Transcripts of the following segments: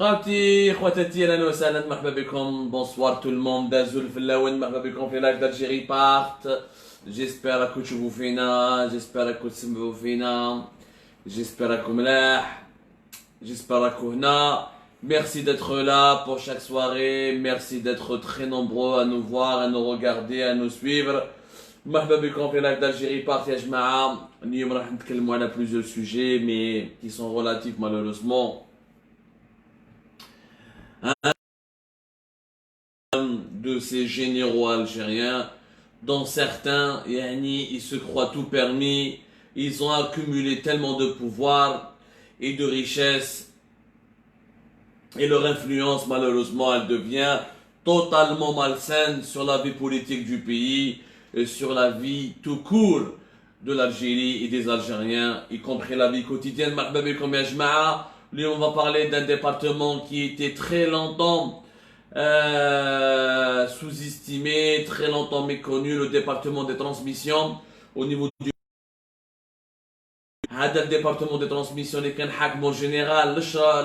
خواتي خواتاتي اهلا وسهلا مرحبا بكم بونسوار تو الموند دازو الفلاون مرحبا بكم في لايف d'Algérie بارت جيسبر راكم تشوفوا فينا جيسبر راكم تسمعوا فينا جيسبر راكم ملاح جيسبر راكم هنا. Merci d'être là pour chaque soirée, merci d'être très nombreux à nous voir, à nous regarder, à nous suivre. مرحبا بكم في لايف d'Algérie بارت يا جماعة. اليوم راح نتكلموا على plusieurs sujets mais qui sont relatifs malheureusement de ces généraux algériens, dont certains, ils se croient tout permis, ils ont accumulé tellement de pouvoir et de richesse, et leur influence, malheureusement, elle devient totalement malsaine sur la vie politique du pays, et sur la vie tout court de l'Algérie et des Algériens, y compris la vie quotidienne. Lui, on va parler d'un département qui était très longtemps sous-estimé, très longtemps méconnu, le département des transmissions au niveau du هذا الديبارتمون دي ترانسميسيون اللي كان حاكمه جنرال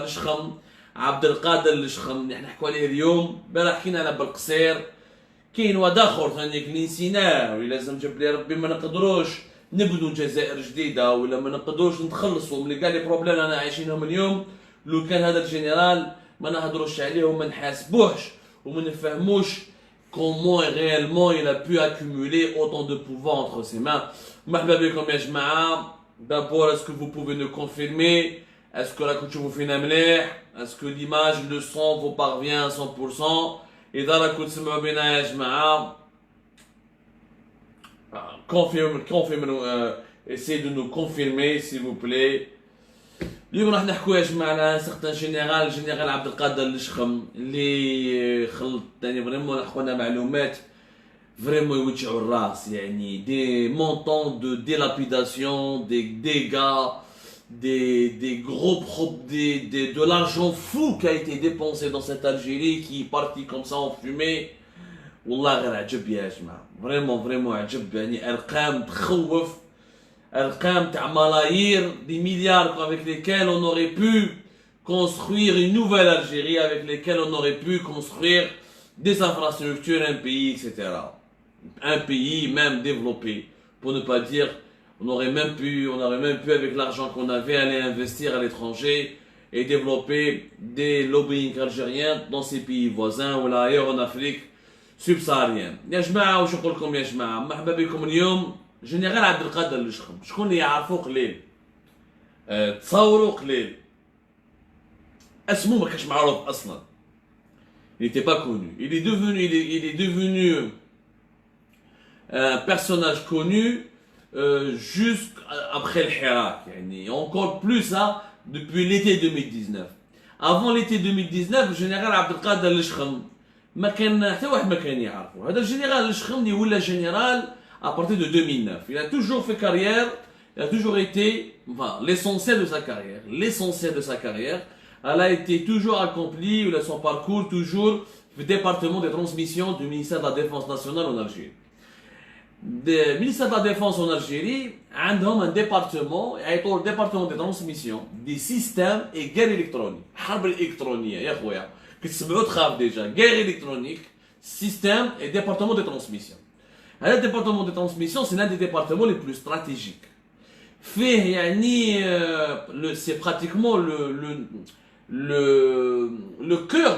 الشخم عبد القادر الشخم اللي نحكوا عليه اليوم. امبارح حكينا على بالقصير، كاين واد اخر ثاني اللي نسيناه ولا لازم جاب لي ربي ما نقدروش نبنوا جزائر جديده ولا ما نقدروش نتخلصوا من لي بروبليم انا عايشينهم اليوم. لو كان هذا الجنرال ما نهضروش عليه وما نحاسبوهش وما نفهموش comment réellement il a pu accumuler autant de pouvoir entre ses mains. مرحبا بكم يا جماعه. D'abord, est-ce que vous pouvez nous confirmer? Est-ce que la couture vous fait est-ce que l'image, le son vous parvient à 100%? Et dans la couture essayez de nous confirmer s'il vous plaît. اليوم راح نحكوا يا جماعه على سيغتان جنرال عبد القادر الشخم اللي خلط يعني فريمون اخوانا معلومات vraiment يوجعوا الراس، يعني des montants de dilapidation, des dégâts, des gros de l'argent fou qui a été dépensé dans cette Algérie qui est parti comme ça en fumée. والله غير عجب يا جماعه، vraiment عجب، يعني ارقام تخوف، ارقام تاع ملايير des milliards avec lesquels on aurait pu construire une nouvelle Algérie, avec lesquels on aurait pu construire des infrastructures, un pays, etc. Un pays même développé, pour ne pas dire, on aurait même pu avec l'argent qu'on avait aller investir à l'étranger et développer des lobbying algériens dans ces pays voisins ou ailleurs en Afrique subsaharienne. يا جماعة وش نقول لكم يا جماعة، مرحبا بكم اليوم. جنرال عبد القادر الشخم شكون اللي يعرفوه قليل، تصوروا قليل، اسمه ما كانش معروف اصلا. Il n'était pas connu. Il est devenu un personnage connu jusqu'après le Hirak. يعني encore plus ça depuis l'été 2019. Avant l'été 2019 le général عبد القادر الشخم ما كان حتى واحد ما كان يعرفه. هذا الجنرال الشخم اللي ولا جنرال à partir de 2009. Il a toujours fait carrière, il a toujours été, enfin l'essentiel de sa carrière, elle a été toujours accomplie, son parcours toujours le département des transmissions du ministère de la Défense nationale en Algérie. Le ministère de la Défense en Algérie a un département, le département des transmissions des systèmes et guerre électronique. حرب الإلكترونية يا خويا كتسمعوا تخاف déjà. Guerre électronique, système et département de transmission. Le département de transmission, c'est l'un des départements les plus stratégiques. C'est pratiquement le cœur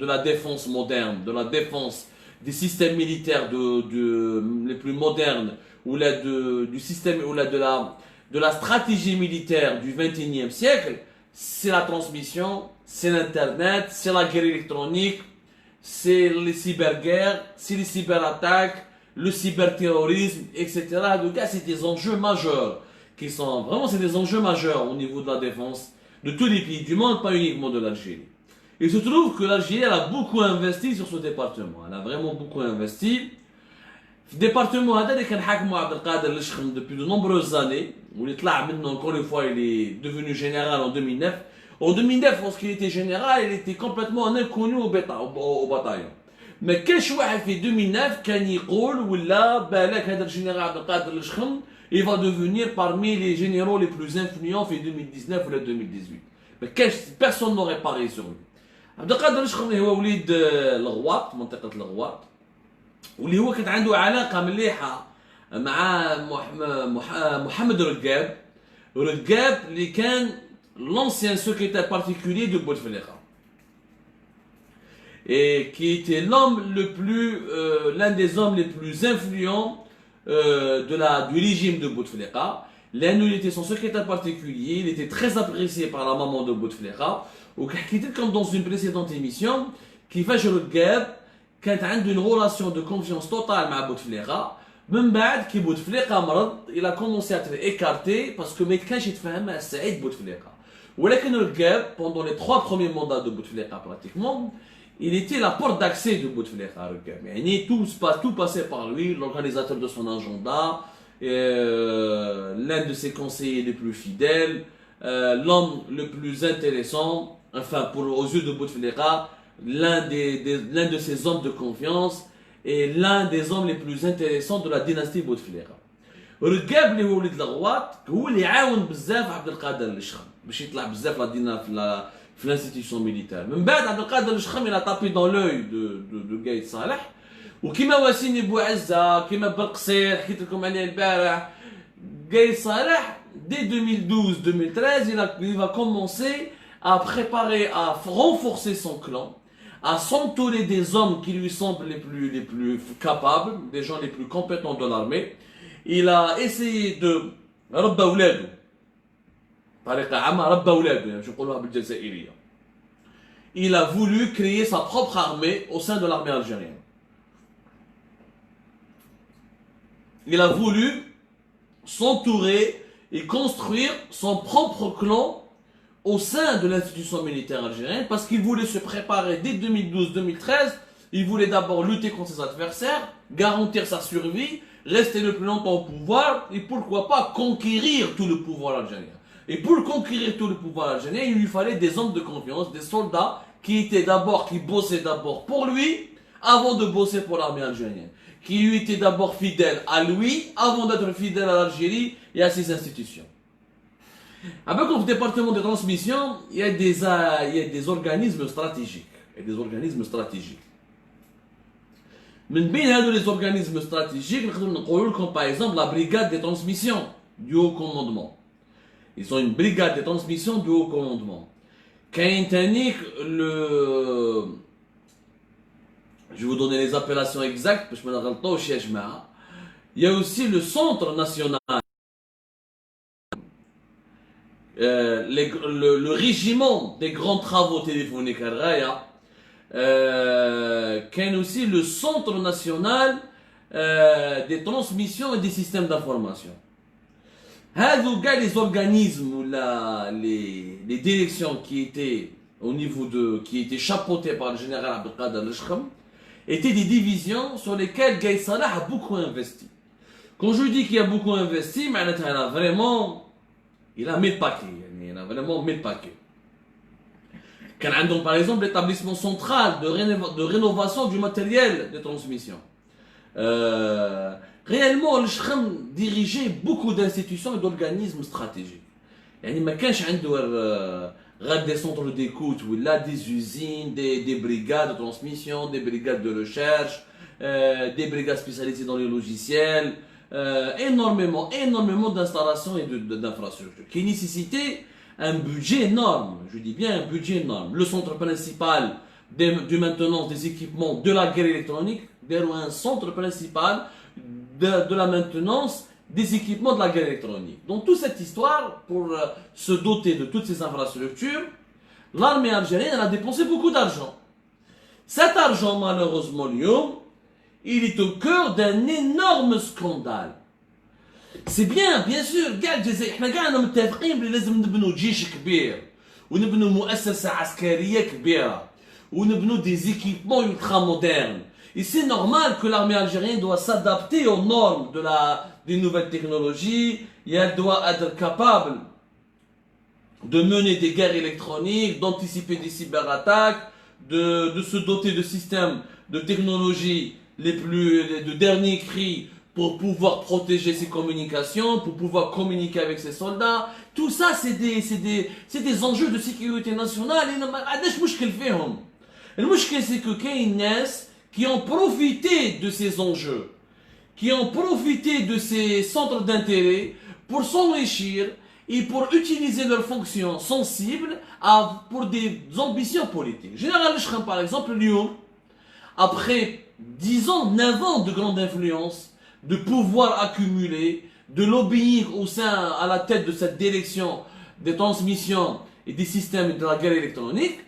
de la défense moderne, de la défense des systèmes militaires les plus modernes, ou du système ou de la stratégie militaire du XXIe siècle. C'est la transmission, c'est l'internet, c'est la guerre électronique, c'est les cyberguerres, c'est les cyberattaques, le cyberterrorisme, etc. Donc là, c'est des enjeux majeurs qui sont vraiment, c'est des enjeux majeurs au niveau de la défense de tous les pays du monde, pas uniquement de l'Algérie. Il se trouve que l'Algérie, elle a beaucoup investi sur ce département. Elle a vraiment beaucoup investi. Le département هذا اللي كان حاكمه عبد القادر الشخم depuis de nombreuses années, où il طلع maintenant encore une fois, il est devenu général en 2009. En 2009, lorsqu'il était général, il était complètement un inconnu au bataillon. Mais كاش واحد في 2009 كان يقول ولا بالك هذا الجنرال عبد القادر الشخم il va devenir parmi les généraux les plus influents en 2019 ou 2018. Personne n'aurait parié sur lui. عبد القادر الشخمي هو وليد الغواط، منطقة الغواط، واللي هو كانت عنده علاقة مليحة مع محمد رقاب. رقاب اللي كان l'ancien secrétaire particulier de Bouteflika. Et qui était l'un des hommes les plus influents du régime de Bouteflika. لأنه il était son secrétaire particulier, il était très apprécié par la maman de Bouteflika. وحكيت لكم dans une précédente émission كيفاش رقاب كانت عنده une relation de confiance totale مع بوتفليقة. من بعد كي بوتفليقة مرض il a commencé à être écarté parce que ما كانش يتفاهم مع السعيد بوتفليقة. ولكن رقاب pendant les 3 premiers mandats de Bouteflika pratiquement il était la porte d'accès de Bouteflika. رقاب يعني tout passait par lui, l'organisateur de son agenda, l'un de ses conseillers les plus fidèles, l'homme le plus intéressant, enfin aux yeux de Bouteflika, l'un de ses hommes de confiance et l'un des hommes les plus intéressants de la dynastie Bouteflika. رقاب اللي هو وليد الغواط هو اللي عاون بزاف عبد القادر الشخم باش يطلع بزاف في l'institution militaire. من بعد عبد القادر الشخم il a tapé dans l'œil de قايد صالح. وكما واسيني بوعزة كما بالقصير حكيت لكم عليه البارح، قايد صالح dès 2012-2013 il va commencer à préparer, à renforcer son clan, à s'entourer des hommes qui lui semblent les plus capables, des gens les plus compétents de l'armée. Il a essayé de ربى ولاده طريقة عامة، ربى ولاده يعني باش نقولوها بالجزائرية. Il a voulu créer sa propre armée au sein de l'armée algérienne. Il a voulu s'entourer et construire son propre clan au sein de l'institution militaire algérienne parce qu'il voulait se préparer dès 2012-2013. Il voulait d'abord lutter contre ses adversaires, garantir sa survie, rester le plus longtemps au pouvoir et pourquoi pas conquérir tout le pouvoir algérien. Et pour conquérir tout le pouvoir algérien, il lui fallait des hommes de confiance, des soldats qui bossaient d'abord pour lui avant de bosser pour l'armée algérienne, qui lui étaient d'abord fidèles à lui avant d'être fidèles à l'Algérie et à ses institutions. Avec le département de transmission, il y a des organismes stratégiques. من بين هذو les organismes stratégiques نقدر نقول لكم par exemple la brigade de transmission du haut commandement. Ils ont une brigade de transmission du haut commandement. كاين تانيك je vais vous donner les appellations exactes باش ما نغلطوش يا جماعه. Il y a aussi le centre national, le régiment des grands travaux téléphoniques à Raya. كان aussi le centre national des transmissions et des systèmes d'information. هذو كاع les organismes ou les directions qui étaient qui étaient chapeautées par le général Abdelkader Leshkhem étaient des divisions sur lesquelles Gaïd Salah a beaucoup investi. Quand je dis qu'il a beaucoup investi, il a mis le paquet, il a vraiment mis le paquet. Par exemple l'établissement central de rénovation du matériel de transmission. Réellement, le Shkhem dirigeait beaucoup d'institutions et d'organismes stratégiques. Il n'y a pas des centres d'écoute, des usines, des brigades de transmission, des brigades de recherche, des brigades spécialisées dans les logiciels, énormément d'installations et d'infrastructures qui nécessitaient un budget énorme, je dis bien un budget énorme. Le centre principal de maintenance des équipements de la guerre électronique, un centre principal de la maintenance des équipements de la guerre électronique. Donc toute cette histoire, pour se doter de toutes ces infrastructures, l'armée algérienne a dépensé beaucoup d'argent. Cet argent, malheureusement, il est au cœur d'un énorme scandale. C'est bien sûr قاعد الجزائر احنا قاعد متفقين بلي لازم نبنوا جيش كبير ونبنوا مؤسسة عسكرية كبيرة ونبنوا des équipements ultra modernes. Et c'est normal que l'armée algérienne doit s'adapter aux normes des nouvelles technologies et elle doit être capable de mener des guerres électroniques, d'anticiper des cyberattaques, de se doter de systèmes de technologie de dernier cri pour pouvoir protéger ses communications, pour pouvoir communiquer avec ses soldats. Tout ça, c'est des enjeux de sécurité nationale. Et ما عندناش مشكل فيهم. Le مشكل, c'est que كاين ناس qui ont profité de ces enjeux, qui ont profité de ces centres d'intérêt pour s'enrichir et pour utiliser leurs fonctions sensibles pour des ambitions politiques. Général Leschram, par exemple, Lyon, après 10 ans, 9 ans de grande influence, de pouvoir accumulé, de lobbying à la tête de cette direction des transmissions et des systèmes de la guerre électronique,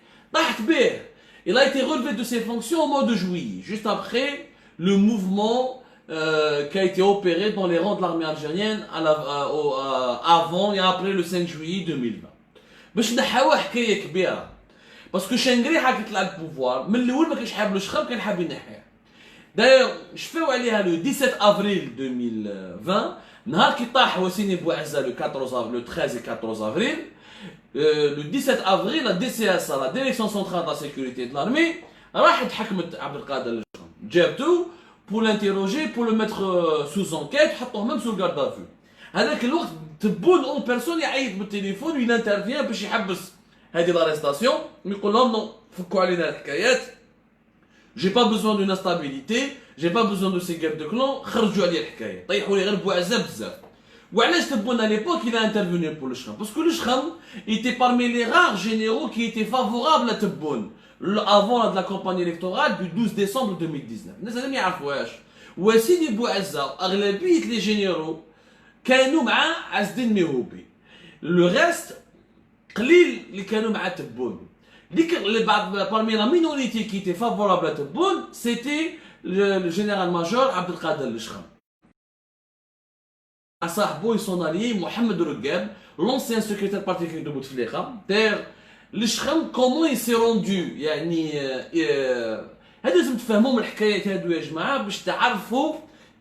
il a été relevé de ses fonctions au mois de juillet, juste après le mouvement qui a été opéré dans les rangs de l'armée algérienne avant et après le 5 juillet 2020. باش نحاوها حكايه كبيره باسكو شنقريحه كي طلع البوفوار من الاول ما كانش حاب الشخم كان حاب ينحيه. داير شفاو عليها لو 17 افريل 2020 نهار كي طاح وسيني بوعزه لو 13 et 14 avril. Le 17 avril, la DCSA, la Direction Centrale de la Sécurité de l'Armée, راحت حكمت عبد القادر الشخم. جابتو pour l'interroger, pour le mettre sous enquête, حطوه même sous garde à vue. هذاك الوقت تبون اون بيرسون يعيط بالتليفون ويل انترفيان باش يحبس هذه لاريستاسيون ويقول لهم نو فكوا علينا الحكايات. J'ai pas besoin d'une instabilité, j'ai pas besoin de ces guerres de clans, خرجوا عليا الحكايه طيحوا لي غير بوعزه بزاف. وعلاش تبون à l'époque il a intervenu pour le Shram? Parce que le Shram était parmi les rares généraux qui étaient favorables à Tebboune avant la campagne électorale du 12 décembre 2019. الناس ما يعرفوهاش. وسيدي بوعزه اغلبيه les généraux كانوا مع عز الدين ميهوبي. لو ريست قليل اللي كانوا مع تبون. Parmi la minorité qui était favorable à Tebboune, c'était le général-major Abdelkader Leschram. À Sahbo et son allié Mohamed Roughab, l'ancien secrétaire particulier de Bouteflika. D'ailleurs, Leschram, comment il s'est rendu يعني هذا لازم تفهموا من الحكايات هادو يا جماعه باش تعرفوا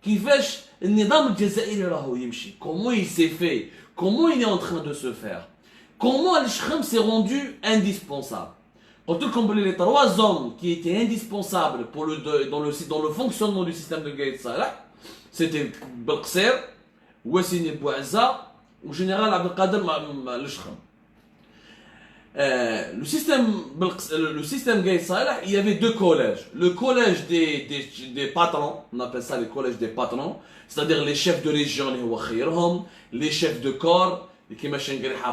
كيفاش النظام الجزائري راهو يمشي. Comment il s'est fait, comment il est en train de se faire, comment Leschram s'est rendu indispensable. En tout cas, les trois hommes qui étaient indispensables dans le fonctionnement du système de Gaïd Salah, c'était Belqser, Wassini Bouazza ou le général Abdelkader Leschram. Le système Gaïd Salah, il y avait deux collèges. Le collège des patrons, on appelle ça le collège des patrons, c'est-à-dire les chefs de région, les chefs de corps, qui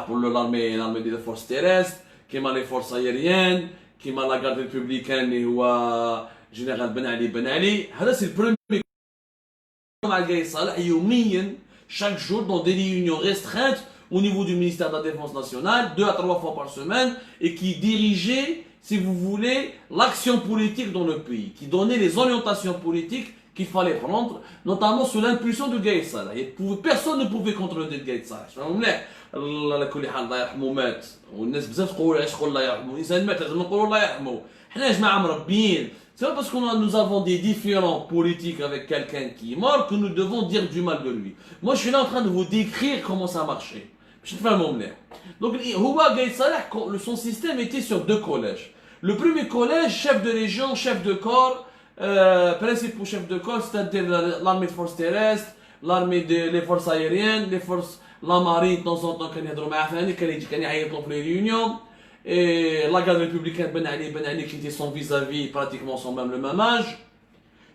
pour l'armée des forces terrestres, qui les forces aériennes, qui la garde républicaine et général Ben Ali. C'est le premier chaque jour dans des réunions restreintes au niveau du ministère de la Défense nationale, 2 à 3 fois par semaine, et qui dirigeait, si vous voulez, l'action politique dans le pays, qui donnait les orientations politiques qu'il fallait prendre, notamment sous l'impulsion de Gaïd Salah. Personne ne pouvait contrôler Gaïd Salah. الله على كل حال الله يرحمه مات والناس بزاف تقول علاش تقول الله يرحمه الانسان مات لازم نقولوا الله يرحمه حنا يا جماعه مربيين c'est pas parce que nous avons des différends politiques avec quelqu'un qui est mort que nous devons dire du mal de lui. Moi je suis là en train de vous décrire comment ça marchait باش تفهموا مليح. Donc هو Gaïd Salah son système était sur deux collèges. Le premier collège, chef de région, chef de corps, principaux chefs de corps, c'est-à-dire l'armée de forces terrestres, les forces aériennes, les forces la marine de temps en temps كان يهضروا معاه ثاني كان يعيط له في لي ريونيون et la garde républicaine Ben Ali qui était son vis-à-vis pratiquement son même le même âge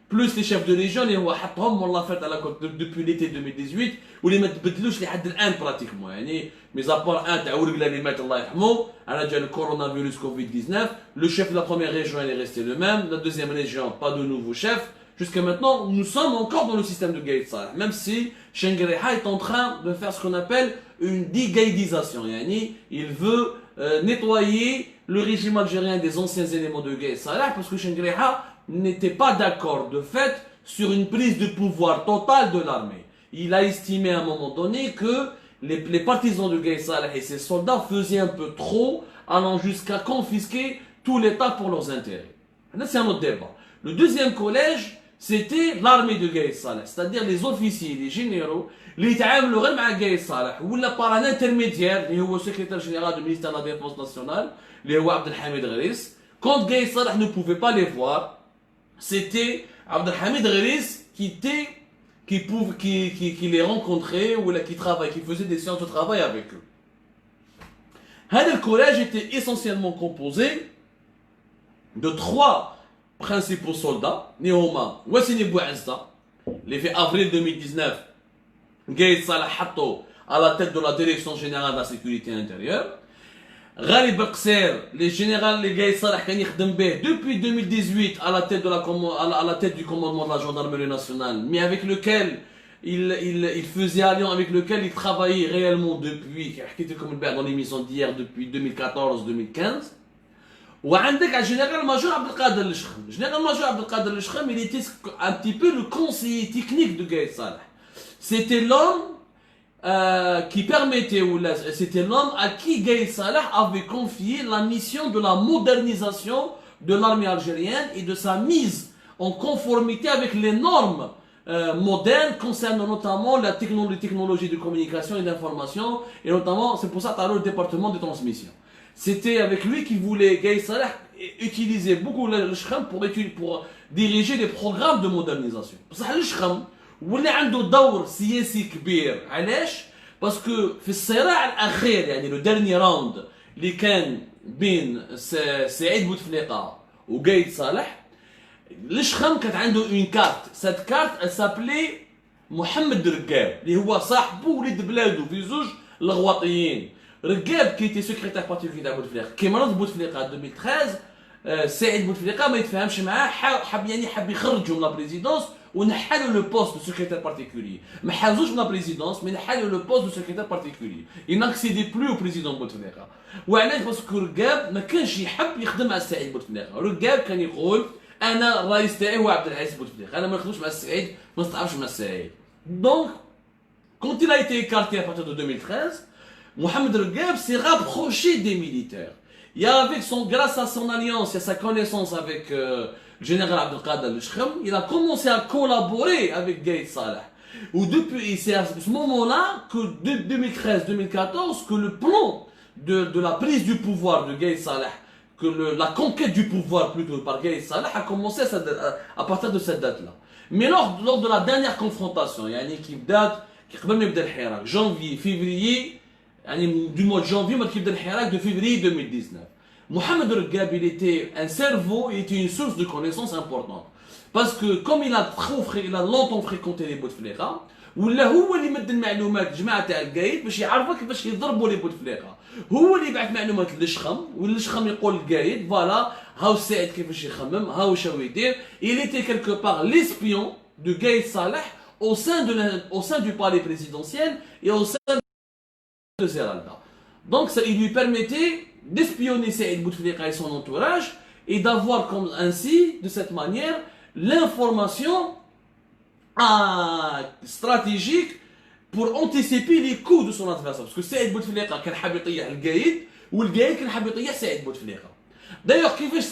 plus les chefs de région اللي هو حطهم والله فات على depuis l'été 2018 واللي ما تبدلوش لحد الان pratiquement يعني ميز ابار ان تاع ورقله اللي مات الله يرحمه على جال الكورونا فيروس كوفيد 19 le chef de la première région il est resté le même, la deuxième région pas de nouveau chef. Jusqu'à maintenant, nous sommes encore dans le système de Gaïd Salah, même si Chenguereha est en train de faire ce qu'on appelle une dégaïdisation. Il veut nettoyer le régime algérien des anciens éléments de Gaïd Salah, parce que Chenguereha n'était pas d'accord de fait sur une prise de pouvoir totale de l'armée. Il a estimé à un moment donné que les partisans de Gaïd Salah et ses soldats faisaient un peu trop, allant jusqu'à confisquer tout l'État pour leurs intérêts. C'est un autre débat. Le deuxième collège, c'était l'armée de Gaïd Salah, c'est-à-dire les officiers, les généraux, اللي يتعاملوا غير مع Gaïd Salah ولا par un intermédiaire اللي هو secrétaire général du ministère de la Défense nationale اللي هو Abdelhamid Gharis. Quand Gaïd Salah ne pouvait pas les voir, c'était Abdelhamid Gharis qui qui les rencontraient ou qui faisaient des séances de travail avec eux. Le collège était essentiellement composé de 3 principaux soldats. Nihoma Wassini Bouazza, les fait avril 2019, Gaïd Salah Hatto à la tête de la direction générale de la sécurité intérieure. Ghalib Qser, les généraux les Gaïd Salah Kani Khdembe depuis 2018 à la tête du commandement de la gendarmerie nationale, mais avec lequel il faisait alliance, avec lequel il travaillait réellement depuis, comme dans l'émission d'hier, depuis 2014-2015. وعندك le général major Abdelkader Leshkhem. Le général major Abdelkader Leshkhem, il était un petit peu le conseiller technique de Gaïd Salah. C'était l'homme qui permettait, c'était l'homme à qui Gaïd Salah avait confié la mission de la modernisation de l'armée algérienne et de sa mise en conformité avec les normes modernes concernant notamment les technologies de communication et d'information, et notamment, c'est pour ça que tu as le département de transmission. C'était avec lui qu'il voulait, Gaïd Salah, utiliser beaucoup le Shkhem pour diriger des programmes de modernisation. بصح الشخم واللي عنده دور سياسي كبير. علاش؟ باسكو في الصراع الاخير يعني لو ديرني راوند اللي كان بين سعيد بوتفليقه وقايد صالح، الشخم كانت عنده اون كارت، سات كارت سابلي محمد رقاب اللي هو صاحبه وليد بلادو في زوج الغواطيين. رقاب كي تي سكرتير بارتيكولي تاع بوتفليقه كي مرض بوتفليقه 2013، سعيد بوتفليقه ما يتفاهمش معاه، حب يخرجوا من لا بريزيدونس ونحلوا لو بوست دو سكرتير بارتيكولي، ما حازوش من لا بريزيدونس مي نحلوا لو بوست دو سكرتير بارتيكولي، يناكسيدي بلو بريزيدون بوتفليقه. وعلاش؟ باسكو رقاب ما كانش يحب يخدم مع سعيد بوتفليقه، رقاب كان يقول انا الرئيس تاعي هو عبد العزيز بوتفليقه، انا ما نخدمش مع سعيد، ما نستعرفش مع سعيد. دونك quand il a été écarté à partir de 2013, Mohamed Rgab s'est rapproché des militaires. Grâce à son alliance et à sa connaissance avec le général Abdelkader Leshkhem, il a commencé à collaborer avec Gaïd Salah. C'est à ce moment-là, que de 2013-2014, que le plan de la prise du pouvoir de Gaïd Salah, la conquête du pouvoir plutôt par Gaïd Salah a commencé à partir de cette date-là. Mais lors de la dernière confrontation, qui date janvier, février, du mois de janvier, de février 2019. Mohamed Rgab, il était un cerveau, il était une source de connaissances importante. Parce que comme il a longtemps fréquenté les Bouteflika, ولا هو اللي مد المعلومات جماعه تاع القايد باش يعرفوا كيفاش يضربوا لي بوتفليقه، هو اللي يبعث معلومات للشخم والشخم يقول للقايد فوالا هاو السعيد كيفاش يخمم هاو شنو يدير. Il était quelque part l'espion de Gaïd Salah au sein du palais présidentiel et au sein de Zeralda. Donc ça, il lui permettait d'espionner Saïd Bouteflika et son entourage et d'avoir comme ainsi, de cette manière, l'information stratégique pour anticiper les coups de son adversaire. Parce que Saïd Bouteflika كان حاب يطيح القايد والقايد كان حاب يطيح سعيد بوتفليقه. دايوغ كيفاش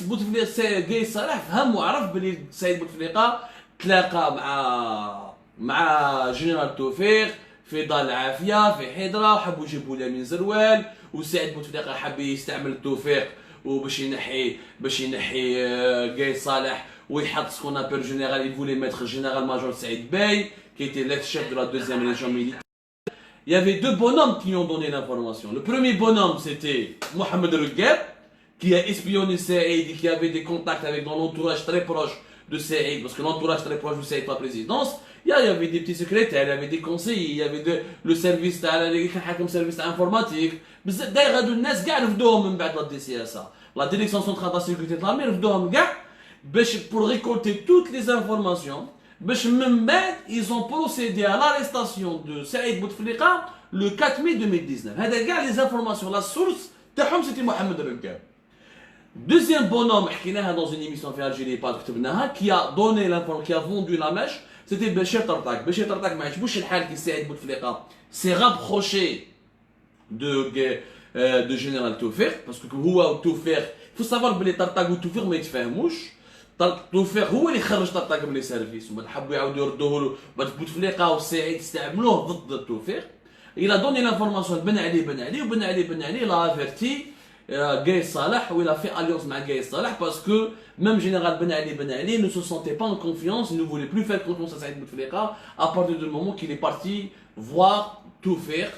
قايد صالح فهم وعرف بلي سعيد بوتفليقه تلاقى مع جنرال توفيق في دار العافيه في حيدره وحبوا يجيبوا له من زروال، وسعيد بوتفليقه حب يستعمل التوفيق وباش ينحي قايد صالح ويحط ce qu'on appelle général, il voulait mettre général major Saïd Bey qui était l'ex-chef de la deuxième région militaire. Il y avait deux bonhommes qui lui ont donné l'information. Le premier bonhomme c'était Mohamed Rgab qui a espionné Saïd et qui avait des contacts avec dans l'entourage très proche de Saïd, parce que l'entourage très proche de Saïd par présidence, il y avait des petits secrétaires, il y avait des conseillers, il y avait le service comme service informatique. d'ailleurs هادو الناس كاع رفدوهم من بعد لا دي سي اس لا ديريكسيون سونترال دو سيكوريتي دو لارمي رفدوهم كاع باش pour récolter toutes les informations باش من بعد ils ont procédé à l'arrestation de Saïd Bouteflika le 4 mai 2019. هذا كاع les informations la source تاعهم c'était Mohamed Rgab. Deuxième bonhomme حكيناها dans une émission في Algérie pas كتبناها qui a donné l'information, qui a vendu la mèche, c'était Béchir Tartak. Béchir Tartak ما عجبوش الحال كي سعيد بوتفليقه s'est rapproché de général Toufiq parce que هو وتوفيق il faut savoir بلي طرطاق وتوفيق ما يتفاهموش. توفيق هو اللي خرج طرطاق من لي سيرفيس ومن حبوا يعاودوا يردوه له بعد بوتفليقه وسعيد استعملوه ضد التوفيق. Il a donné l'information بن علي لا افيرتي Gaïs Salah, où il a fait alliance avec Gaïs Salah, parce que même général Ben Ali ne se sentait pas en confiance, il ne voulait plus faire confiance à Saïd Bouteflika à partir du moment qu'il est parti voir Toufir,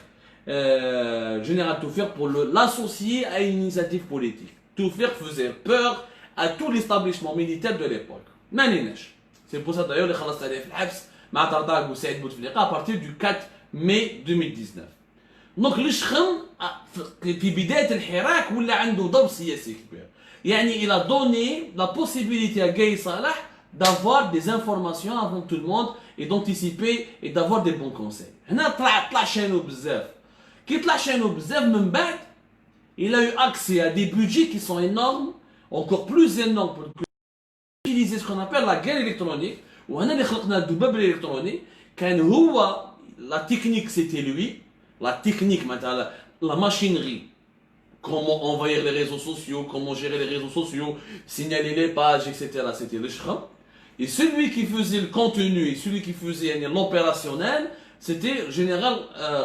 général Toufir, pour l'associer à une initiative politique. Toufir faisait peur à tout l'établissement militaire de l'époque. C'est pour ça d'ailleurs qu'il a été à Tardag ou Saïd Bouteflika à partir du 4 mai 2019. Donc الشخم في بداية الحراك ولا عنده دور سياسي كبير. يعني il a donné la possibilité à Gaï Salah d'avoir des informations avant tout le monde et d'anticiper et d'avoir des bons conseils. هنا طلع شانو بزاف. كي طلع شانو بزاف من بعد il a eu accès à des budgets qui sont énormes, encore plus énormes pour utiliser ce qu'on appelle la guerre électronique. وهنا اللي خلقنا الذباب الإلكتروني كان هو la technique c'était lui. La technique, la machinerie, comment envahir les réseaux sociaux, comment gérer les réseaux sociaux, signaler les pages, etc. C'était le Shram. Et celui qui faisait le contenu et celui qui faisait l'opérationnel, c'était Général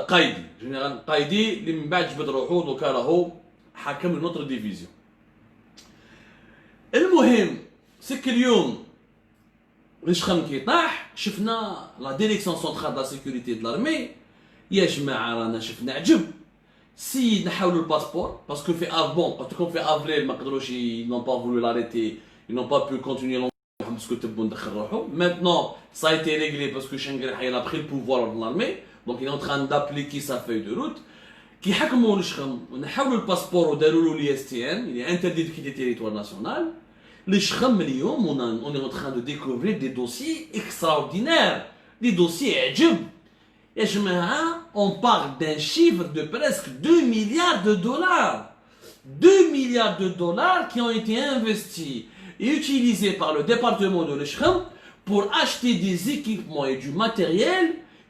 Qaïdi. Général Qaïdi, qui m'badj bedrouhou, donc راهو حاكم une autre division. المهم c'est que اليوم الشخم كي طاح شفنا la direction centrale de la sécurité de l'armée. يا جماعه رانا شفنا عجب سي نحاولوا الباسبور باسكو في بون قلت لكم في افريل ما قدروش نون با فولو لاريتي نون با بو كونتينيي لونغ باسكو تبون ندخل روحو ماتنون سا ايتي ريغلي باسكو شنغري حيلا بري البوفوار دو لارمي دونك il est en train d'appliquer sa feuille de route كي حكموا الشخم ونحاولوا الباسبور وداروا له لي اس تي ان il est interdit de quitter le territoire national الشخم اليوم on est en train de découvrir des dossiers extraordinaires des dossiers عجب. Et je me on parle d'un chiffre de presque 2 milliards de dollars. 2 milliards de dollars qui ont été investis et utilisés par le département de l'Eshrem pour acheter des équipements et du matériel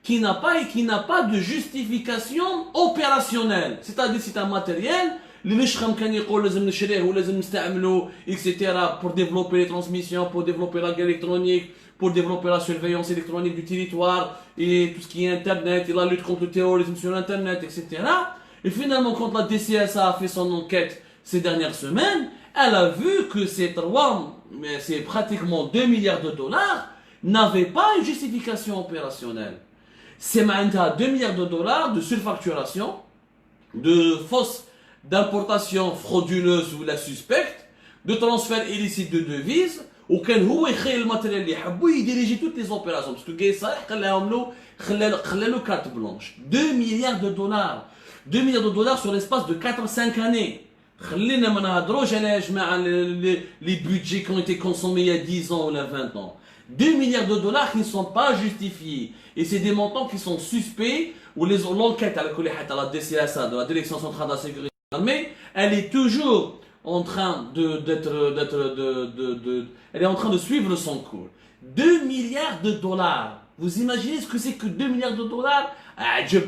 qui n'a pas de justification opérationnelle. C'est-à-dire c'est un matériel l'Eshrem كان يقول لازم نشريه ولازم نستعمله etc. pour développer les transmissions, pour développer la guerre électronique, pour développer la surveillance électronique du territoire et tout ce qui est internet et la lutte contre le terrorisme sur internet, etc. Et finalement, quand la DCSA a fait son enquête ces dernières semaines, elle a vu que c'est pratiquement 2 milliards de dollars, n'avaient pas une justification opérationnelle. C'est maintenant 2 milliards de dollars de surfacturation, de fausses d'importation frauduleuse ou la suspecte, de transfert illicite de devises, وكان هو يخيل الماتيريال اللي يحبوا يديريجي توت لي زوبيراسيون باسكو جاي صالح خلاهم له خلى له كارت بلانش 2 milliards de dollars 2 milliards de dollars sur l'espace de 4-5 années. خلينا ما نهضروش على يا جماعه les budgets qui ont été consommés il y a 10 ans ou 20 ans. 2 milliards de dollars qui ne sont pas justifiés et c'est des montants qui sont suspects ou l'enquête à la DCSA de la Direction centrale de la sécurité de l'armée, elle est toujours en train elle est en train de suivre son cours. 2 milliards de dollars. Vous imaginez ce que c'est que 2 milliards de dollars? عجب.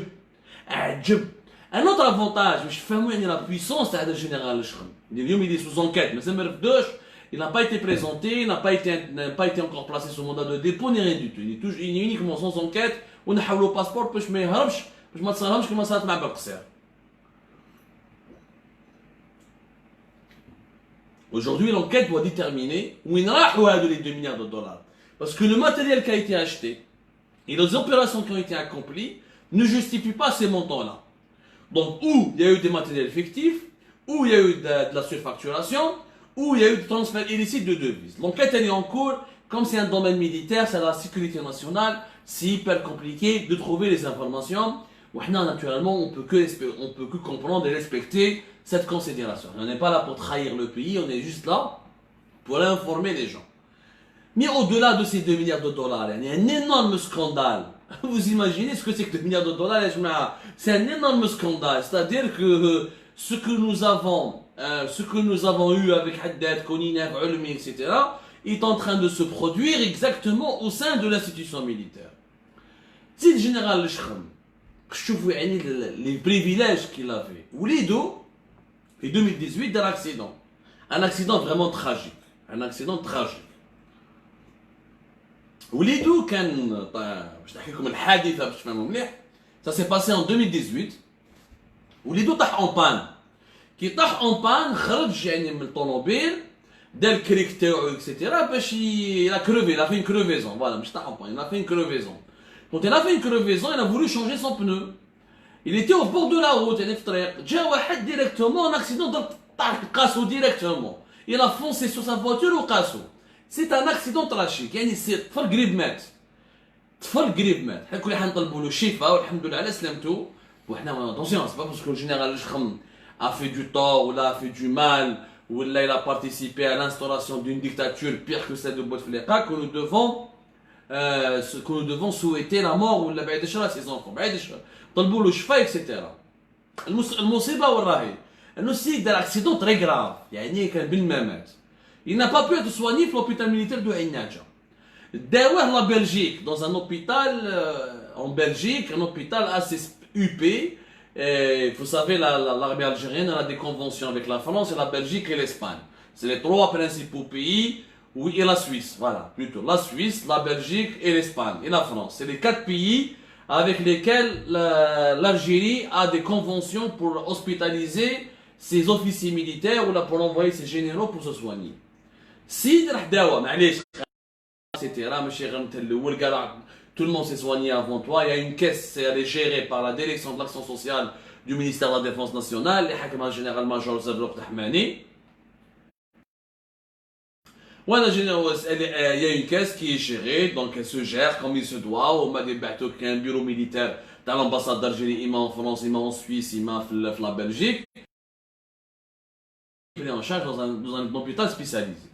Un autre avantage, je fais la puissance de général Shram. Il est sous enquête, mais il n'a pas été présenté, il n'a pas été encore placé sous mandat de dépôt ni rien du tout. Il est uniquement sans enquête. On a le passeport باش ما يهربش باش ما تصرهمش كما صارت مع بقصير. Aujourd'hui, l'enquête doit déterminer où il a les 2 milliards de dollars. Parce que le matériel qui a été acheté et les opérations qui ont été accomplies ne justifient pas ces montants-là. Donc, où il y a eu des matériels fictifs, où il y a eu de la surfacturation, où il y a eu du transfert illicite de devises. L'enquête, elle est en cours. Comme c'est un domaine militaire, c'est la sécurité nationale, c'est hyper compliqué de trouver les informations. Naturellement, on peut que comprendre et respecter cette considération. On n'est pas là pour trahir le pays, on est juste là pour informer les gens. Mais au-delà de ces 2 milliards de dollars, il y a un énorme scandale. Vous imaginez ce que c'est que 2 milliards de dollars? C'est un énorme scandale. C'est-à-dire que ce que nous avons eu avec Haddad, Koninev, Ulmi, etc., est en train de se produire exactement au sein de l'institution militaire. C'est le général Leshkhem. Je vois les privilèges qu'il avait. Oulido, en 2018, d'un accident. Un accident vraiment tragique. Un accident tragique. Oulido, ça s'est passé en 2018. Oulido est en panne. كي طاح اون بان خرج يعني من الطوموبيل دار الكريك تاعو اكسيتيرا باش لا كروفي لا في كروفيزون فوالا مش طاح اون بان لا في كروفيزون quand il a fait une crevaison il a voulu changer son pneu il était au bord de la route يعني في الطريق جا واحد ديريكتومون un accident طاح قاسو ديريكتومون il a foncé sur sa voiture وقاسو c'est un accident tragique يعني سي طفل قريب مات طفل قريب مات حنا كل حنا نطلبوا له الشفاء والحمد لله على سلامته وحنا اتونسيون سي با باسكو الجينيرال الشخم a fait du tort ou a fait du mal ou là il a participé à l'instauration d'une dictature pire que celle de Bouteflika que nous devons souhaiter la mort ou la بعيد الشر à ses enfants بعيد الشر طلبوا له الشفاء اكسيتيرا المصيبه وراهي انه السيد دار اكسيدون تري غراف يعني كان بالممات il n'a pas pu être soigné في l'hôpital militaire de Aïnadja داوه la Belgique dans un hôpital en Belgique un hôpital assez UP. Et vous savez, l'armée algérienne a des conventions avec la France, la Belgique et l'Espagne. C'est les trois principaux pays, oui, et la Suisse, voilà, plutôt. La Suisse, la Belgique et l'Espagne, et la France. C'est les quatre pays avec lesquels l'Algérie a des conventions pour hospitaliser ses officiers militaires ou là pour envoyer ses généraux pour se soigner. Si, tout le monde s'est soigné avant toi. Il y a une caisse, elle est gérée par la direction de l'action sociale du ministère de la Défense nationale, le Hakama général-major Zabrouk Tahmani. Il y a une caisse qui est gérée, donc elle se gère comme il se doit. On m'a des bateaux qui a un bureau militaire dans l'ambassade d'Algérie, il m'a en France, il m'a en Suisse, il m'a en la Belgique. Il est en charge dans un hôpital spécialisé.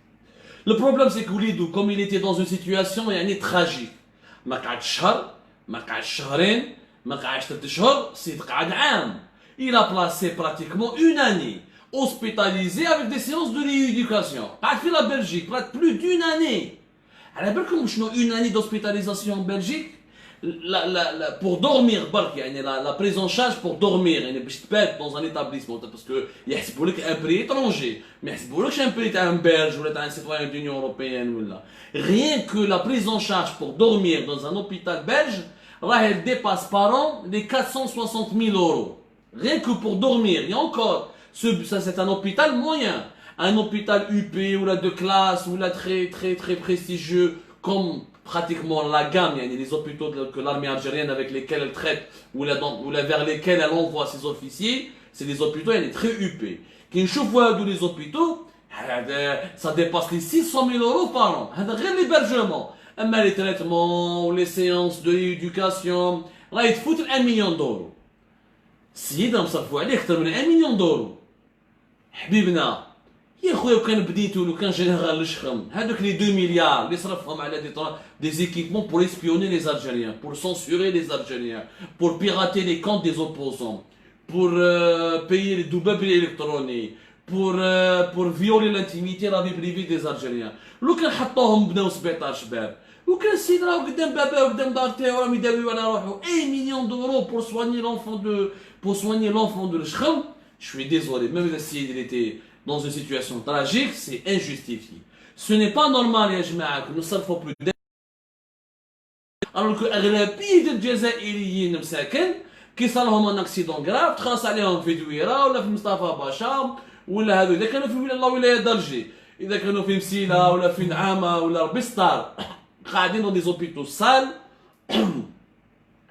Le problème, c'est que comme il était dans une situation tragique, ما قعدش شهر ما قعدش شهرين ما قعدش 3 شهور سيد قعد عام il a placé pratiquement une année hospitalisé avec des séances de rééducation قعد في la Belgique plus d'une année على بالكم شنو une année d'hospitalisation en Belgique pour dormir برك يعني la prise en charge pour dormir يعني باش تبات dans un établissement parce que يحسبوا لك un prix étranger ما يحسبولكش un prix تاع un belge ولا تاع un citoyen de l'Union européenne ولا rien que la prise en charge pour dormir dans un hôpital belge elle dépasse par an les 460 000 euros rien que pour dormir et encore ça c'est un hôpital moyen un hôpital UP ou là de classe ou là très très très prestigieux comme pratiquement la gamme, il y a les hôpitaux que l'armée algérienne avec lesquels elle traite ou vers lesquels elle envoie ses officiers, c'est des hôpitaux très huppés. Qui chauffe de les hôpitaux, ça dépasse les 600 000 euros par an. Rien l'hébergement, les traitements, les séances de rééducation, là ils te foutent 1 million d'euros. Si dans ça faut aller 1 million d'euros. حبيبنا يا خويا كان بديتو لو كان جينيرال الشخم هذوك لي 2 مليار اللي صرفهم على des équipements pour espionner les Algériens, pour censurer les Algériens, pour pirater les comptes des opposants, pour payer les doubles électroniques, pour violer l'intimité et la vie privée des Algériens. لو كان حطوهم بناو 17 شباب وكان السيد راهو قدام باباه وقدام دار تاعو راهم يداويو على روحو 1 million d'euros pour soigner l'enfant de l'Chkham. Je suis désolé, même si السيد il était dans une situation tragique, c'est injustifié. Ce n'est pas normal, ya jama'a, que nous صرفوا plus d'. Alors que أغلبية الجزائريين مساكن كي صار لهم un accident grave تخلص عليهم في دويرة ولا في مصطفى باشا ولا هذو إذا كانوا في ولاية درجي إذا كانوا في مسيلة ولا في نعامة ولا ربي ستار قاعدين dans des hôpitaux sales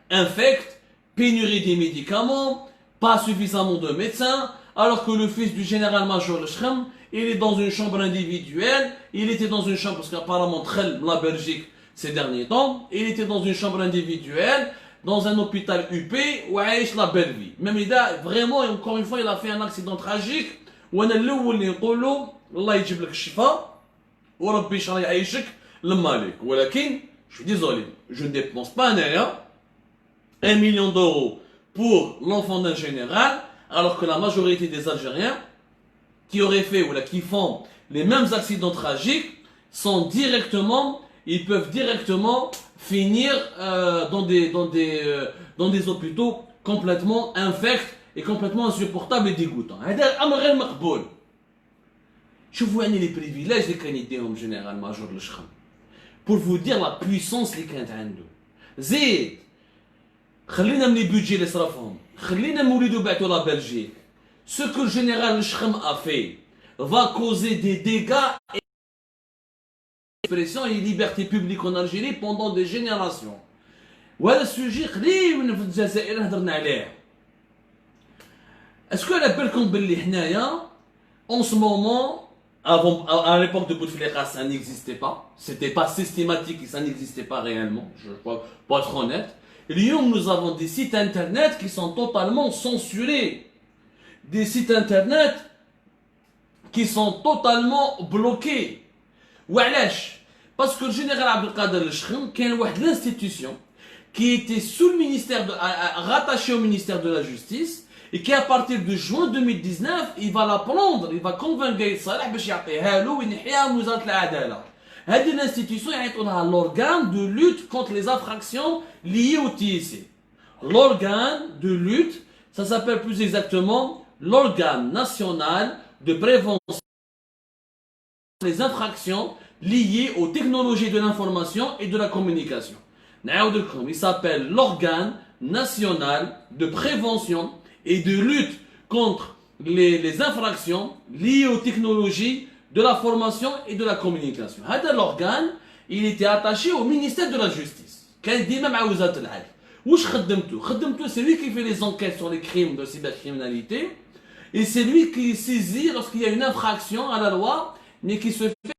infects, pénurie des médicaments, pas suffisamment de médecins. Alors que le fils du général-major le Chrem, il est dans une chambre individuelle, il était dans une chambre, parce qu'apparemment, la Belgique, ces derniers temps, il était dans une chambre individuelle, dans un hôpital UP, où il a la belle vie. Même il a vraiment, encore une fois, il a fait un accident tragique, où il a dit, Allah يجيب لك الشفاء, وربي إن شاء الله يعيشك لما لك. ولكن, je suis désolé, je ne dépense pas un 1 million d'euros pour l'enfant d'un général, alors que la majorité des Algériens qui auraient fait ou là, qui font les mêmes accidents tragiques ils peuvent directement finir dans des hôpitaux complètement infects et complètement insupportables et dégoûtants. Je vois les privilèges des candidats en général major le Chkham pour vous dire la puissance اللي كانت عنده. زيد خلينا من البودجي اللي صرفهم خلينا نولدوا بعثوا لا بلجيك ce que le général Shrem a fait va causer des dégâts et l'expression et liberté publique en Algérie pendant des générations. وهذا السوجي قديم في الجزائر هضرنا عليه. اسكو على بالكم باللي حنايا en ce moment, avant, à l'époque de Bouteflika, ça n'existait pas. C'était pas systématique et ça n'existait pas réellement. Je crois, pour être honnête. Nous avons des sites internet qui sont totalement censurés. Des sites internet qui sont totalement bloqués. Oualash. Parce que le général Abdelkader Lechrem, qui est l'institution qui était sous le ministère rattaché au ministère de la Justice, et qui à partir de juin 2019 il va la prendre, il va convaincre Gaïd Salah باش يعطيها له وينحيها من وزارة العدالة. هذه l'institution يعيطولها l'organe de lutte contre les infractions liées au TIC. L'organe de lutte, ça s'appelle plus exactement l'organe national de prévention des infractions liées aux technologies de l'information et de la communication. Il s'appelle l'organe national de prévention et de lutte contre les infractions liées aux technologies de la formation et de la communication. L'organe, il était attaché au ministère de la Justice. C'est lui qui fait les enquêtes sur les crimes de cybercriminalité et c'est lui qui saisit lorsqu'il y a une infraction à la loi mais qui se fait avec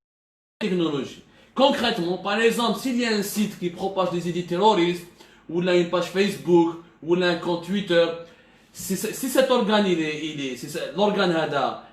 la technologie. Concrètement, par exemple, s'il y a un site qui propage des idées terroristes ou là une page Facebook ou là un compte Twitter, si cet organe l'organe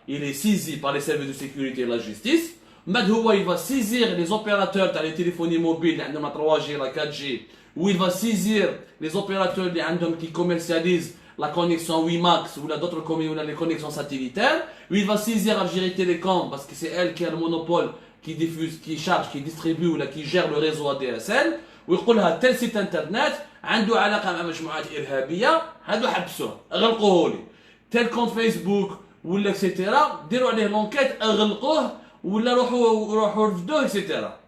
il est saisi par les services de sécurité et la justice, il va saisir les opérateurs dans les téléphonie mobiles, la 3G, la 4G, ou il va saisir les opérateurs qui commercialisent la connexion WiMax ou d'autres les connexions satellitaires, ou il va saisir Algérie Télécom parce que c'est elle qui a le monopole, qui diffuse, qui charge, qui distribue ou qui gère le réseau ADSL, ويقول لها tel site internet عنده علاقه مع مجموعات ارهابيه هادو حبسوه اغلقوه لي tel compte Facebook ولا اكسيتيرا ديروا عليه لونكيت اغلقوه ولا روحوا رفدوه اكسيتيرا.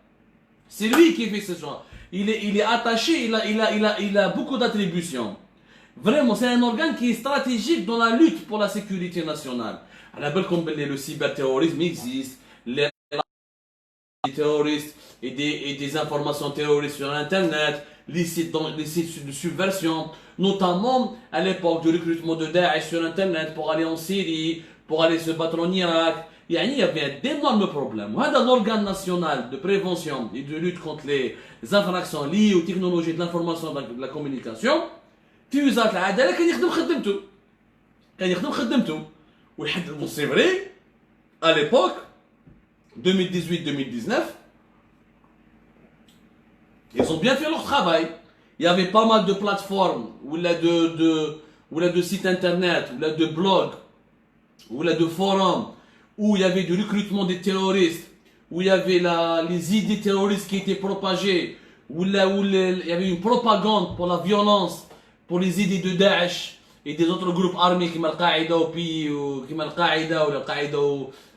C'est lui qui fait ce genre. Il est attaché, il a beaucoup d'attributions. Vraiment, c'est un organe qui est stratégique dans la lutte pour la sécurité nationale. À la belle comme le cyberterrorisme existe, les terroristes et des informations terroristes sur Internet, les sites de subversion, notamment à l'époque du recrutement de Daesh sur Internet pour aller en Syrie, pour aller se battre en Irak. Il y avait d'énormes problèmes. C'est un organe national de prévention et de lutte contre les infractions liées aux technologies de l'information et de la communication. في وزارة العدالة كان يخدم خدمته ويحد c'est vrai à l'époque 2018-2019 ils ont bien fait leur travail. Il y avait pas mal de plateformes ou là de sites internet ou là de blogs ou là de forums où il y avait du recrutement des terroristes, où il y avait les idées terroristes qui étaient propagées, où il y avait une propagande pour la violence, pour les idées de Daesh et des autres groupes armés comme Al-Qaïda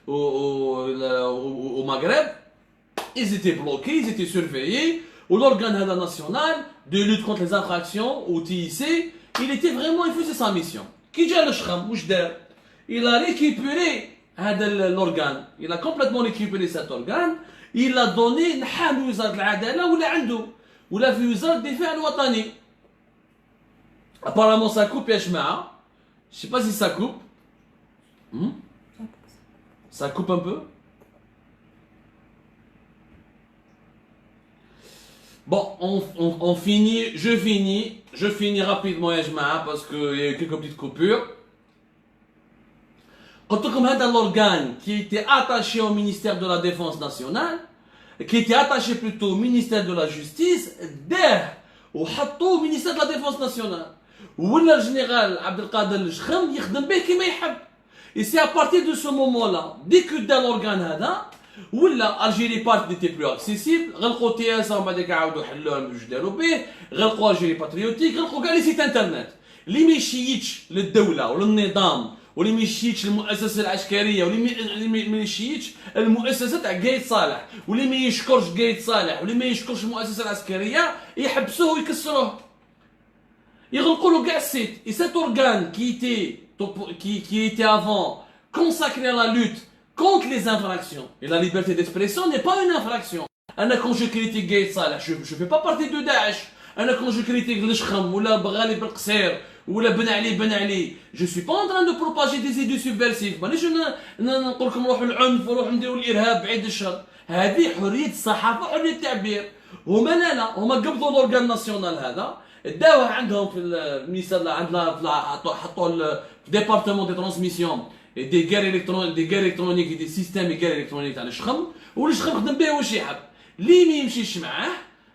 au Maghreb. Ils étaient bloqués, ils étaient surveillés. Ou l'organe national de lutte contre les infractions au TIC, il faisait sa mission. Il a récupéré l'organe, il a complètement récupéré cet organe, il a donné نحى وزارة العدالة ولا عنده ولا في وزارة الدفاع الوطني. Apparemment ça coupe يا جماعة. Je sais pas si ça coupe. Ça coupe un peu. Bon, on finit, je finis rapidement يا جماعة parce qu'il y a eu quelques petites coupures. قلت لكم هذا l'organe qui était attaché au ministère de la Défense nationale, qui était attaché plutôt au ministère de la Justice, وحطوه au ministère de la Défense nationale. ولا الجنرال عبد القادر الجخم يخدم به كما يحب. Et c'est à partir de ce moment-là, dès que dans l'organe هذا ولا Algérie Part n'était plus accessible, غلقوا تي اس ومن بعد عاودوا حلوها باش داروا به، غلقوا Algérie Patriotique، غلقوا كاع لي سيت انترنت اللي ما يشيتش للدولة وللنظام واللي ما يشيتش المؤسسه العسكريه واللي ما يشيتش المؤسسه تاع قايد صالح واللي ما يشكرش قايد صالح واللي ما يشكرش المؤسسه العسكريه يحبسوه ويكسروه يغلقوا له كاع السيت. Et cet organe qui était qui était avant consacré à la lutte contre les infractions. Et la liberté d'expression n'est pas une infraction. Quand je critique Gaït Salah, je ne fais pas partie de Daesh. Quand je critique l'Ishkham, ou la Baghali Belqsir, ou la Ben Ali, je ne suis pas en train de propager des idées subversives. Je ne نقول لكم روحوا العنف وروحوا نديروا الإرهاب بعيد الشر. هذه حرية الصحافة وحرية التعبير. هما لا هما قبضوا الأورغان ناسيونال هذا داوه عندهم في الميسال حطوا الديبارتمون دي ترانسميسيون دي غير الكترونيك دي سيستيم غير الكترونيك تاع الشخم والشخم خدم به واش يحب اللي ما يمشيش معاه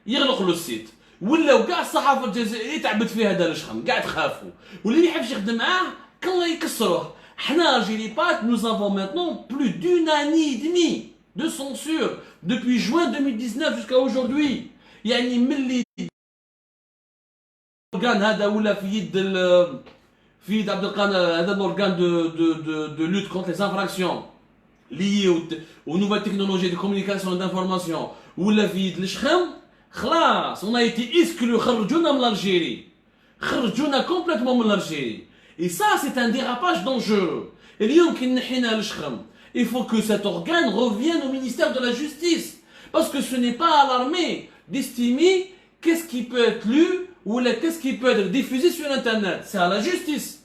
يغلق له السيت ولاو كاع الصحافه الجزائريه تعبت فيها هذا الشخم كاع تخافوا واللي ما يحبش يخدم معاه كان يكسروه. حنا الجيريبات nous avons maintenant plus d'une année et demie de censure depuis juin 2019 jusqu'à aujourd'hui. يعني ملي l'organe هذا ولا في يد عبد القادر هذا l'organe de lutte contre les infractions liées aux nouvelles technologies de communication et d'information ولا في يد الشخم خلاص on a été exclu خرجونا من الجيري خرجونا complètement من الجيري. Et ça c'est un dérapage dangereux. اليوم كي نحينا الشخم il faut que cet organe revienne au ministère de la Justice parce que ce n'est pas à l'armée d'estimer qu'est-ce qui peut être lu ou qu'est-ce qui peut être diffusé sur Internet. C'est à la justice.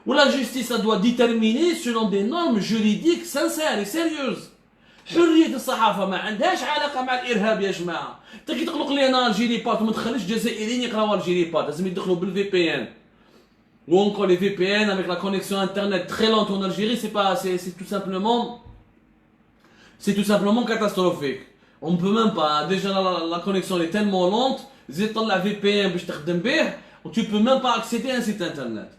Ou la justice, ça doit déterminer selon des normes juridiques sincères et sérieuses. حرية الصحافة ما عندهاش علاقة مع الإرهاب يا جماعة. كي تقلق لي أنا الجيريبات وما تخليش الجزائريين يقراوا الجيريبات لازم يدخلوا بالفي بي ان. Ou encore les VPN avec la connexion internet très lente en Algérie, c'est tout simplement catastrophique. On ne peut même pas. Déjà la connexion est tellement lente. La VPN, tu ne peux même pas accéder à un site internet.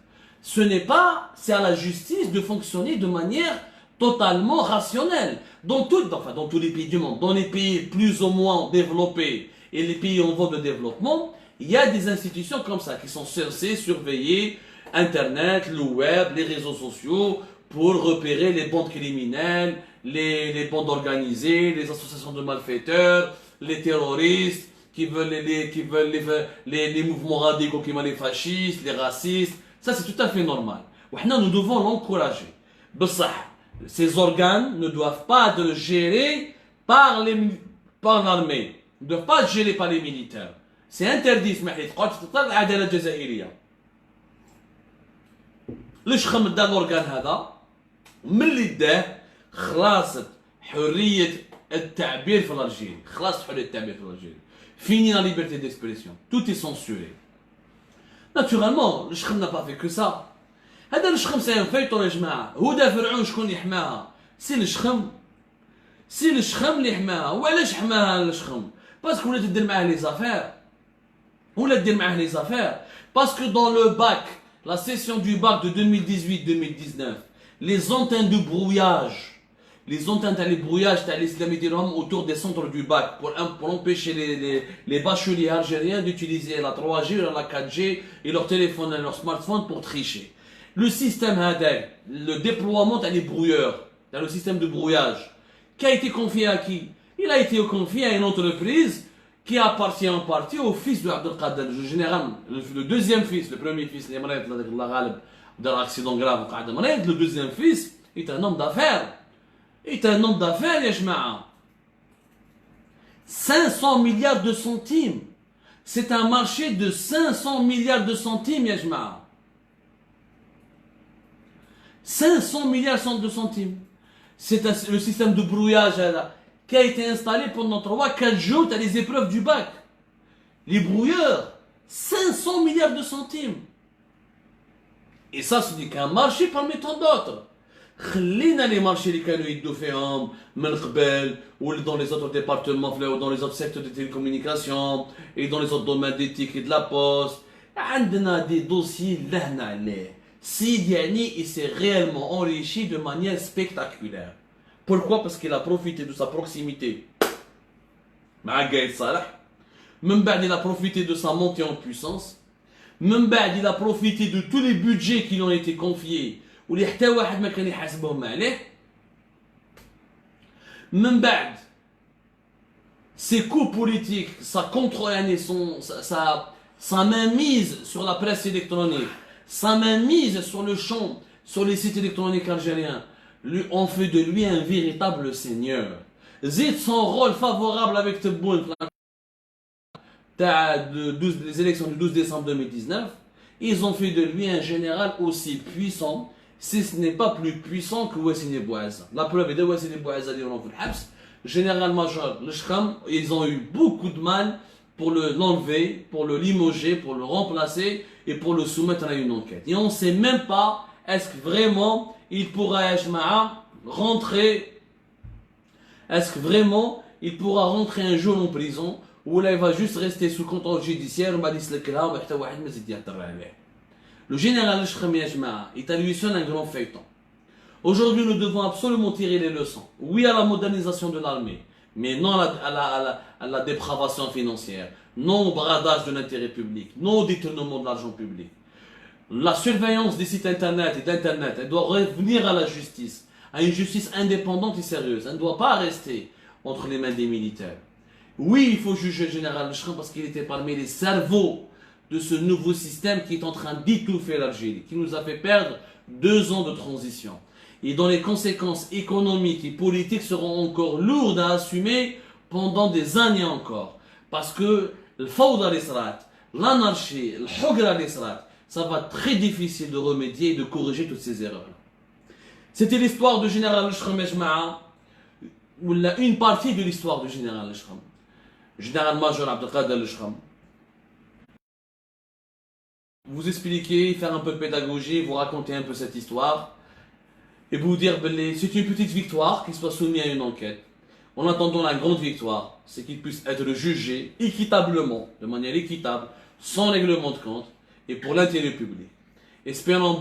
Ce n'est pas, c'est à la justice de fonctionner de manière totalement rationnelle. Dans tous les pays du monde, dans les pays plus ou moins développés et les pays en voie de développement, il y a des institutions comme ça qui sont censées surveiller Internet, le web, les réseaux sociaux pour repérer les bandes criminelles, les bandes organisées, les associations de malfaiteurs, les terroristes qui veulent les mouvements radicaux qui les fascistes, les racistes. Ça c'est tout à fait normal. Nous devons l'encourager. Ces organes ne doivent pas être gérés par l'armée. Ils ne doivent pas être gérés par les militaires. C'est interdit. الشخم دا الأورغان هذا ملي داه خلاصت حرية التعبير في الجزائر. خلاص حرية التعبير في الجزائر. Fini la liberté d'expression. Tout est censuré. Naturellement, الشخم n'a pas fait que ça. هذا الشخم c'est un feuilleton يا جماعة. هدى فرعون شكون اللي حماها؟ سي الشخم. سي الشخم اللي حماها. وعلاش حماها الشخم؟ باسكو ولات دير معاه لي زافير. ولات دير معاه لي زافير. باسكو dans le bac la session du bac de 2018-2019, les antennes de brouillage, les brouillages autour des centres du bac pour empêcher les bacheliers algériens d'utiliser la 3G, la 4G et leur téléphone et leur smartphone pour tricher. Le système le déploiement des brouilleurs, dans le système de brouillage, qui a été confié à qui? Il a été confié à une entreprise qui appartient en partie au fils de Abdelkader, le général, le deuxième fils, le premier fils, dans l'accident grave, le deuxième fils est un homme d'affaires. est un homme d'affaires, ya jma'a. 500 milliards de centimes. C'est un marché de 500 milliards de centimes, ya jma'a. 500 milliards de centimes. C'est le système de brouillage là, qui a été installé pendant 3-4 jours à les épreuves du bac. Les brouilleurs, 500 milliards de centimes. Et ça, ce n'est qu'un marché parmi tant d'autres. خلينا les marchés اللي كانوا يدوا فيهم من قبل ou dans les autres départements ou dans les autres secteurs de télécommunication et dans les autres domaines d'éthique et de la poste. عندنا des dossiers لهنا عليه. Sidi Yani, il s'est réellement enrichi de manière spectaculaire. Pourquoi? Parce qu'il a profité de sa proximité. مع Gaït Salah. Même il a profité de sa montée en puissance. Même il a profité de tous les budgets qui lui ont été confiés. واللي حتى واحد ما كان يحاسبهم عليه. من بعد ses coups politiques, sa mainmise sur la presse électronique, sa mainmise sur le champ, sur les sites électroniques algériens, on fait de lui un véritable seigneur. Zid son rôle favorable avec Tebboune, les élections du 12 décembre 2019, ils ont fait de lui un général aussi puissant, si ce n'est pas plus puissant que Wassini Bouazza. La preuve est de Wassini Bouazza, général-major, ils ont eu beaucoup de mal pour l'enlever, pour le limoger, pour le remplacer et pour le soumettre à une enquête. Et on ne sait même pas est-ce que vraiment il pourra rentrer, est-ce que vraiment il pourra rentrer un jour en prison ou là il va juste rester sous contrôle judiciaire. Le général est à lui seul un grand feuilleton. Aujourd'hui, nous devons absolument tirer les leçons. Oui à la modernisation de l'armée, mais non à la dépravation financière, non au bradage de l'intérêt public, non au détournement de l'argent public. La surveillance des sites internet et d'internet, elle doit revenir à la justice, à une justice indépendante et sérieuse. Elle ne doit pas rester entre les mains des militaires. Oui, il faut juger le général Lechrem parce qu'il était parmi les cerveaux de ce nouveau système qui est en train d'étouffer l'Algérie, qui nous a fait perdre 2 ans de transition et dont les conséquences économiques et politiques seront encore lourdes à assumer pendant des années encore. Parce que le fawda l'israt, l'anarchie, le hugra l'israt, ça va être très difficile de remédier et de corriger toutes ces erreurs. C'était l'histoire du général Lechrem Ejma'a, ou une partie de l'histoire du général Lechrem. Général-major Abdelkader Lechrem. Vous expliquer, faire un peu de pédagogie, vous raconter un peu cette histoire et vous dire c'est une petite victoire qui soit soumise à une enquête. En attendant la grande victoire, c'est qu'il puisse être jugé équitablement, de manière équitable, sans règlement de compte et pour l'intérêt public. Espérons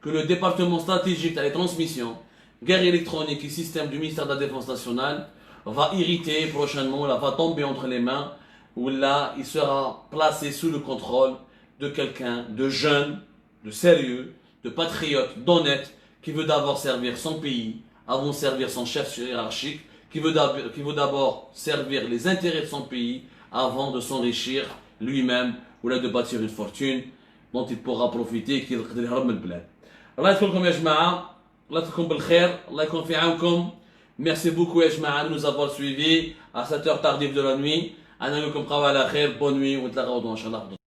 que le département stratégique de la transmission, guerre électronique et système du ministère de la Défense nationale va irriter prochainement, là, va tomber entre les mains, où là, il sera placé sous le contrôle de quelqu'un de jeune, de sérieux, de patriote, d'honnête, qui veut d'abord servir son pays, avant de servir son chef hiérarchique, qui veut d'abord servir les intérêts de son pays, avant de s'enrichir lui-même, ou là de bâtir une fortune dont il pourra profiter et qu'il يهرب من البلاد. الله يذكركم يا جماعة، الله يذكركم بالخير، الله يكون في عونكم. Merci beaucoup يا جماعة de nous avoir suivis à cette heure tardive de la nuit. أنا نقول لكم قوا على خير، bonne nuit ونتلاقاو إن شاء الله.